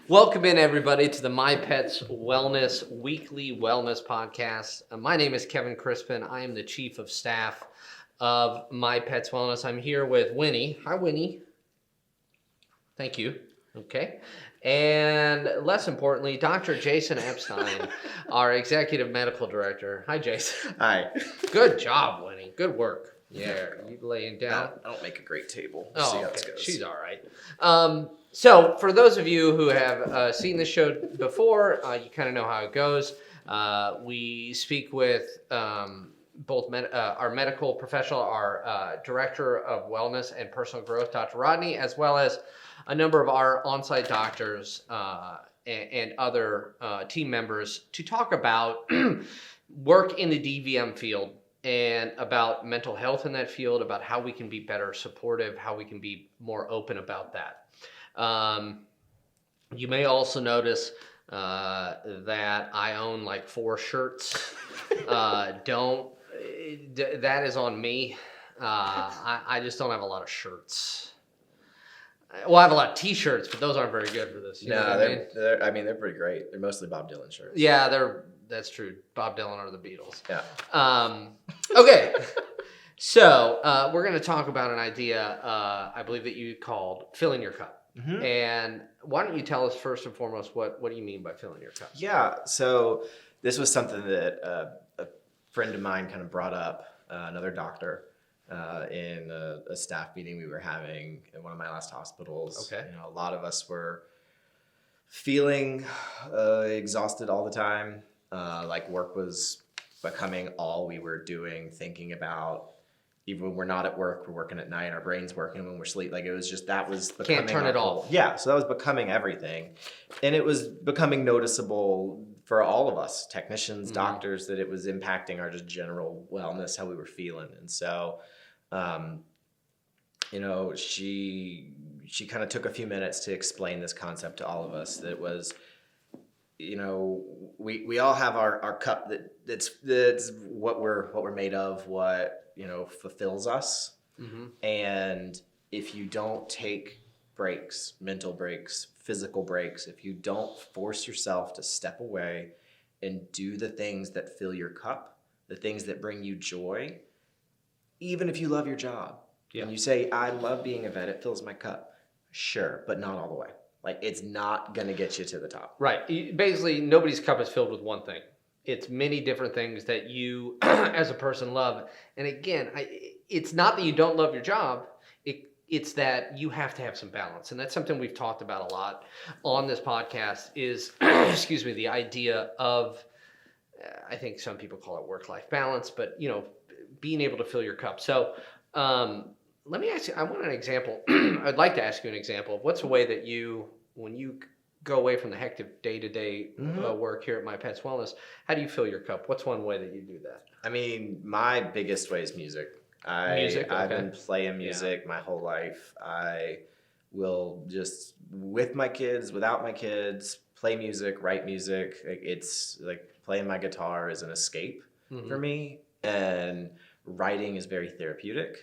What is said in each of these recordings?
Welcome in, everybody, to the My Pets Wellness Weekly Wellness Podcast. My name is Kevin Crispin. I am the Chief of Staff of My Pets Wellness. I'm here with Winnie. Hi, Winnie. Thank you. Okay. And less importantly, Dr. Jason Epstein, our Executive Medical Director. Hi, Jason. Hi. Good job, Winnie. Good work. Yeah, you laying down. I don't make a great table. Oh, see how okay. this goes. She's all right. So for those of you who have seen this show before, you kind of know how it goes. We speak with both our medical professional, our Director of Wellness and Personal Growth, Dr. Rodney, as well as a number of our on-site doctors and other team members to talk about work in the DVM field and about mental health in that field, about how we can be better supportive, how we can be more open about that. You may also notice that I own like 4 shirts. That is on me. I just don't have a lot of shirts. Well, I have a lot of T-shirts, but those aren't very good for this. They're pretty great. They're mostly Bob Dylan shirts. Yeah, that's true. Bob Dylan or the Beatles. Yeah. Okay. So we're going to talk about an idea I believe that you called filling your cup. Mm-hmm. And why don't you tell us first and foremost what do you mean by filling your cup? Yeah. So this was something that a friend of mine kind of brought up, another doctor, in a staff meeting we were having at one of my last hospitals. Okay. A lot of us were feeling exhausted all the time. Like work was becoming all we were doing, thinking about. Even when we're not at work, we're working at night, our brain's working when we're asleep. Like it was just, that was becoming... Can't turn it off. Yeah, so that was becoming everything. And it was becoming noticeable for all of us, technicians, doctors, that it was impacting our just general wellness, how we were feeling. And so, she kind of took a few minutes to explain this concept to all of us. That was, we all have our cup that's what we're made of, what fulfills us. Mm-hmm. And if you don't take breaks, mental breaks, physical breaks, if you don't force yourself to step away and do the things that fill your cup, the things that bring you joy, even if you love your job, and you say, I love being a vet, it fills my cup. Sure, but not all the way. Like, it's not going to get you to the top. Right. Basically, nobody's cup is filled with one thing. It's many different things that you, as a person, love. And again, it's not that you don't love your job. It's that you have to have some balance. And that's something we've talked about a lot on this podcast is, the idea of, I think some people call it work-life balance, but, being able to fill your cup. So let me ask you, I want an example. I'd like to ask you an example of what's a way that when you go away from the hectic day-to-day work here at My Pets Wellness, how do you fill your cup? What's one way that you do that? I mean, my biggest way is music. I've been playing music my whole life. I will just, with my kids, without my kids, play music, write music. It's like playing my guitar is an escape for me, and writing is very therapeutic.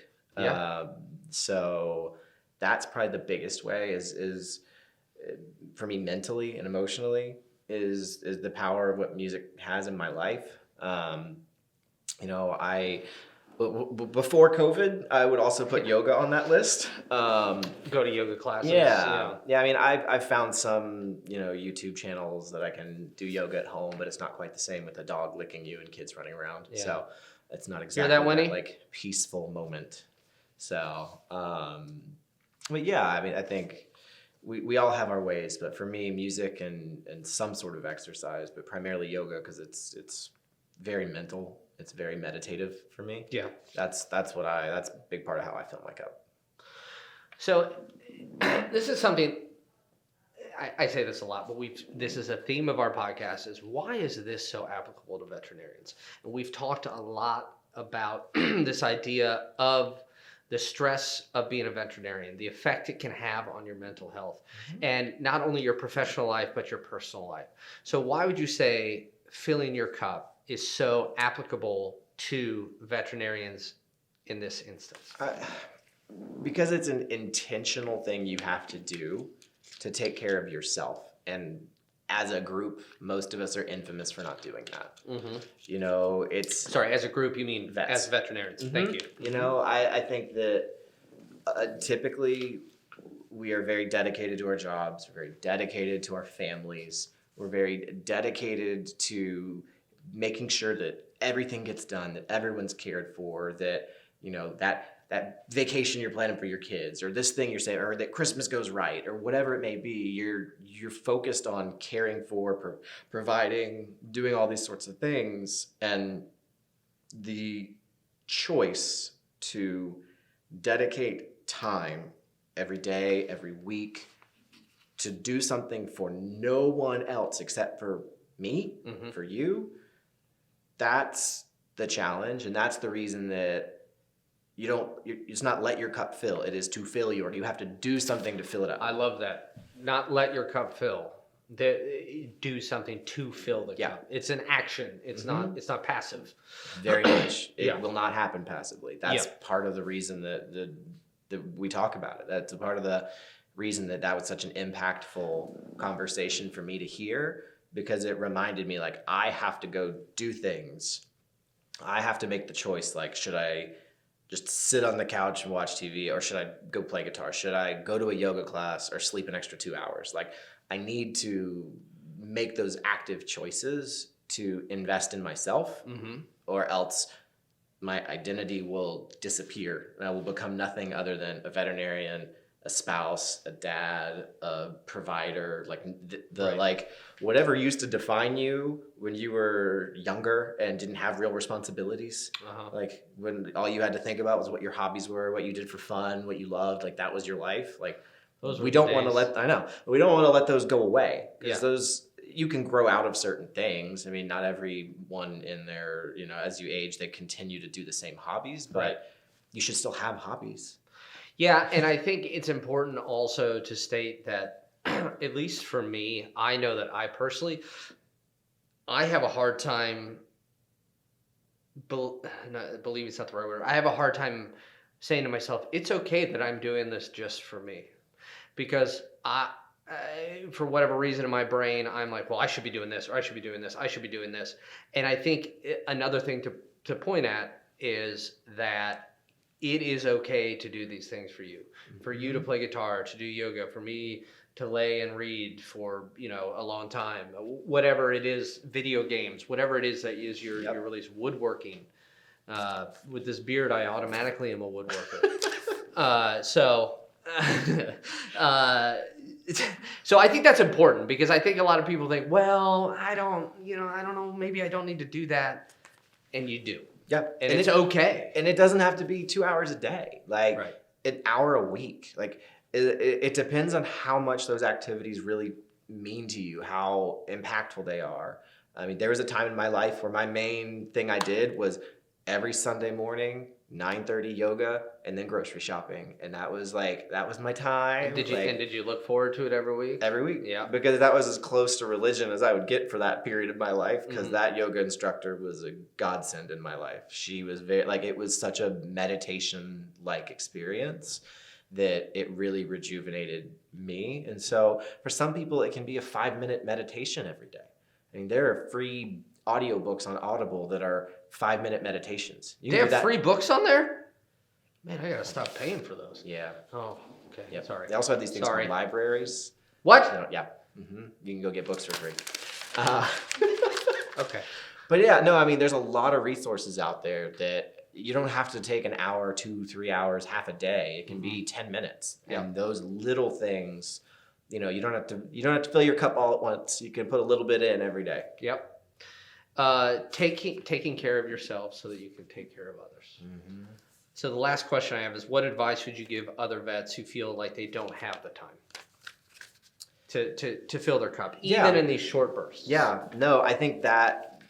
So that's probably the biggest way is for me mentally and emotionally is the power of what music has in my life. Before COVID, I would also put yoga on that list. Go to yoga classes. Yeah. I mean, I've found some, YouTube channels that I can do yoga at home, but it's not quite the same with a dog licking you and kids running around. Yeah. So it's not exactly that like peaceful moment. So, but yeah, I mean, I think we all have our ways, but for me, music and some sort of exercise, but primarily yoga, because it's very mental. It's very meditative for me. Yeah. That's a big part of how I fill my cup. So this is something, I say this a lot, but this is a theme of our podcast, is why is this so applicable to veterinarians? And we've talked a lot about this idea of the stress of being a veterinarian, the effect it can have on your mental health, and not only your professional life, but your personal life. So why would you say filling your cup is so applicable to veterinarians in this instance? Because it's an intentional thing you have to do to take care of yourself And as a group, most of us are infamous for not doing that. Mm-hmm. You know, it's... Sorry, as a group, you mean Vets. as veterinarians. Mm-hmm. Thank you. You know, I think that typically we are very dedicated to our jobs. We're very dedicated to our families. We're very dedicated to making sure that everything gets done, that everyone's cared for, that, you know, that vacation you're planning for your kids, or this thing you're saying, or that Christmas goes right, or whatever it may be, you're focused on caring for, providing, doing all these sorts of things. And the choice to dedicate time every day, every week, to do something for no one else except for me, for you, that's the challenge. And that's the reason that it's not let your cup fill. It is to fill you have to do something to fill it up. I love that. Not let your cup fill. Do something to fill the cup. It's an action. It's not passive. Very much. It will not happen passively. That's part of the reason that we talk about it. That's a part of the reason that was such an impactful conversation for me to hear, because it reminded me, like, I have to go do things. I have to make the choice, like, should I just sit on the couch and watch TV, or should I go play guitar? Should I go to a yoga class or sleep an extra 2 hours? Like, I need to make those active choices to invest in myself, or else my identity will disappear and I will become nothing other than a veterinarian, a spouse, a dad, a provider, like like whatever used to define you when you were younger and didn't have real responsibilities. Like when all you had to think about was what your hobbies were, what you did for fun, what you loved, like that was your life. Like we don't want to let those go away, because those, you can grow out of certain things. I mean, not everyone in their, you know, as you age, they continue to do the same hobbies, but you should still have hobbies. Yeah, and I think it's important also to state that, at least for me, I know that I personally, I have a hard time, believe it's not the right word, I have a hard time saying to myself, it's okay that I'm doing this just for me. Because for whatever reason in my brain, I'm like, well, I should be doing this, or I should be doing this, I should be doing this. And I think another thing to point at is that it is okay to do these things for you. For you to play guitar, to do yoga, for me to lay and read for, you know, a long time, whatever it is, video games, whatever it is that is your release, woodworking. With this beard, I automatically am a woodworker. So I think that's important, because I think a lot of people think, well, I don't know, maybe I don't need to do that. And you do. Yeah. And it's okay. And it doesn't have to be 2 hours a day, like an hour a week. Like it depends on how much those activities really mean to you, how impactful they are. I mean, there was a time in my life where my main thing I did was every Sunday morning, 9:30 yoga, and then grocery shopping. And that was my time. Did you look forward to it every week? Every week. Yeah. Because that was as close to religion as I would get for that period of my life, because that yoga instructor was a godsend in my life. She was it was such a meditation-like experience that it really rejuvenated me. And so for some people, it can be a 5-minute meditation every day. I mean, there are free audiobooks on Audible that are 5-minute meditations. They have free books on there? Man, I gotta stop paying for those. Yeah. Oh, okay. Yep. Sorry. They also have these things called libraries. What? Yeah. You can go get books for free. Okay. But yeah, no, I mean, there's a lot of resources out there that you don't have to take an hour, 2-3 hours, half a day. It can be 10 minutes. And those little things, you know, you don't have to fill your cup all at once. You can put a little bit in every day. Yep. Taking care of yourself so that you can take care of others. So the last question I have is, what advice would you give other vets who feel like they don't have the time to fill their cup, even in these short bursts? Yeah, no, I think that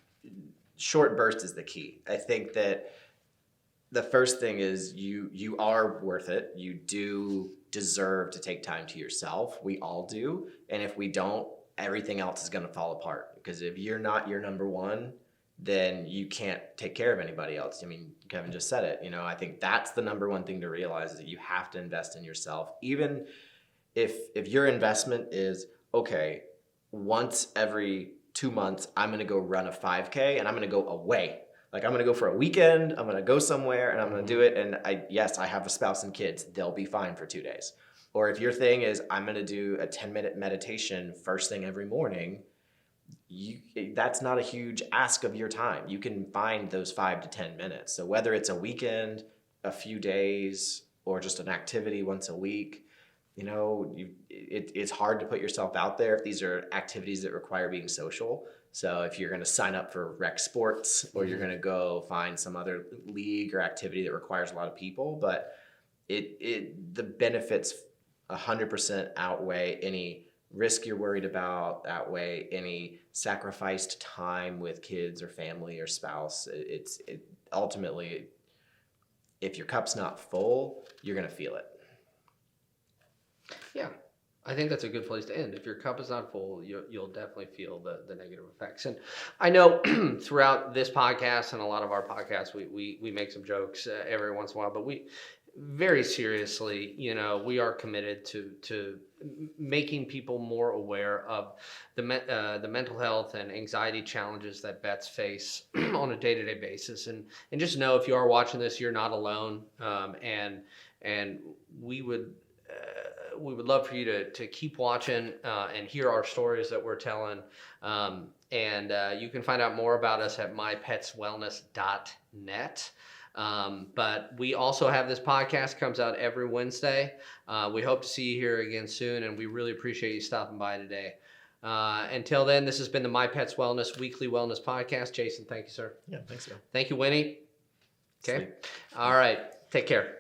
short burst is the key. I think that the first thing is you are worth it. You do deserve to take time to yourself. We all do. And if we don't, everything else is going to fall apart. Because if you're not your number one, then you can't take care of anybody else. I mean, Kevin just said it. You know, I think that's the number one thing to realize, is that you have to invest in yourself. Even if your investment is, okay, once every 2 months, I'm going to go run a 5K and I'm going to go away. Like I'm going to go for a weekend. I'm going to go somewhere and I'm going to do it. And I have a spouse and kids. They'll be fine for 2 days. Or if your thing is I'm going to do a 10-minute meditation first thing every morning, that's not a huge ask of your time. You can find those 5 to 10 minutes. So whether it's a weekend, a few days, or just an activity once a week, it's hard to put yourself out there if these are activities that require being social. So if you're going to sign up for rec sports or you're going to go find some other league or activity that requires a lot of people, but the benefits 100% outweigh any risk you're worried about, outweigh any sacrificed time with kids or family or spouse. Ultimately, if your cup's not full, you're going to feel it. Yeah, I think that's a good place to end. If your cup is not full, you'll definitely feel the negative effects. And I know throughout this podcast and a lot of our podcasts, we make some jokes every once in a while, but we very seriously, we are committed to making people more aware of the mental health and anxiety challenges that vets face on a day-to-day basis. And just know if you are watching this, you're not alone. And we would love for you to keep watching and hear our stories that we're telling. And you can find out more about us at mypetswellness.net. But we also have this podcast, comes out every Wednesday. We hope to see you here again soon, and we really appreciate you stopping by today. Until then, this has been the My Pets Wellness Weekly Wellness Podcast. Jason, thank you, sir. Yeah, thanks, sir. Thank you, Winnie. Okay. Sweet. All right. Take care.